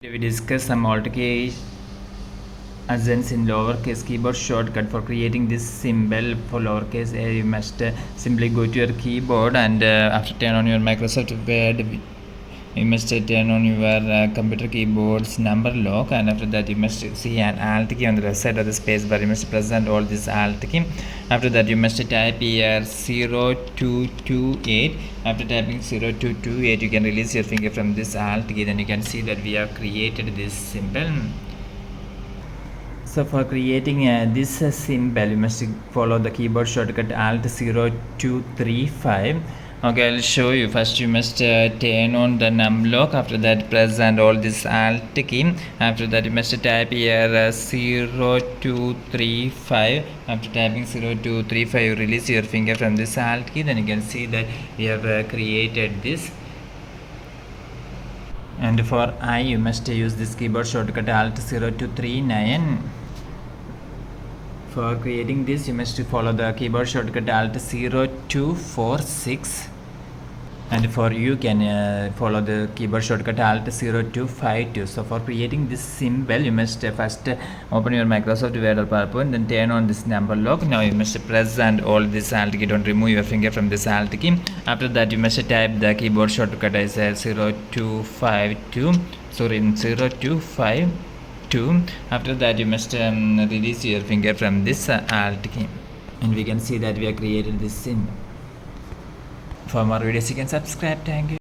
We discuss some alt key accents in lowercase keyboard shortcut. For creating this symbol for lowercase a, you must simply go to your keyboard and after turn on your Microsoft Word, you must turn on your computer keyboard's number lock, and after that you must see an alt key on the left side of the space bar. You must present all this alt key. After that you must type here 0228. After typing 0228 you can release your finger from this alt key. Then you can see that we have created this symbol. So for creating this symbol, you must follow the keyboard shortcut Alt 0235. Okay, I'll show you. First, you must turn on the numlock. After that, press and hold this Alt key. After that, you must type here 0235. After typing 0235, you release your finger from this Alt key. Then you can see that we have created this. And for I, you must use this keyboard shortcut Alt 0239. For creating this, you must follow the keyboard shortcut Alt 0246. And for you can follow the keyboard shortcut Alt 0252. So for creating this symbol, you must first open your Microsoft Word or PowerPoint, then turn on this number lock. Now you must press and hold this Alt key. Don't remove your finger from this Alt key. After that, you must type the keyboard shortcut as 0252. Sorry, 0252. After that, you must release your finger from this Alt key, and we can see that we have created this symbol. For more videos, you can subscribe. Thank you.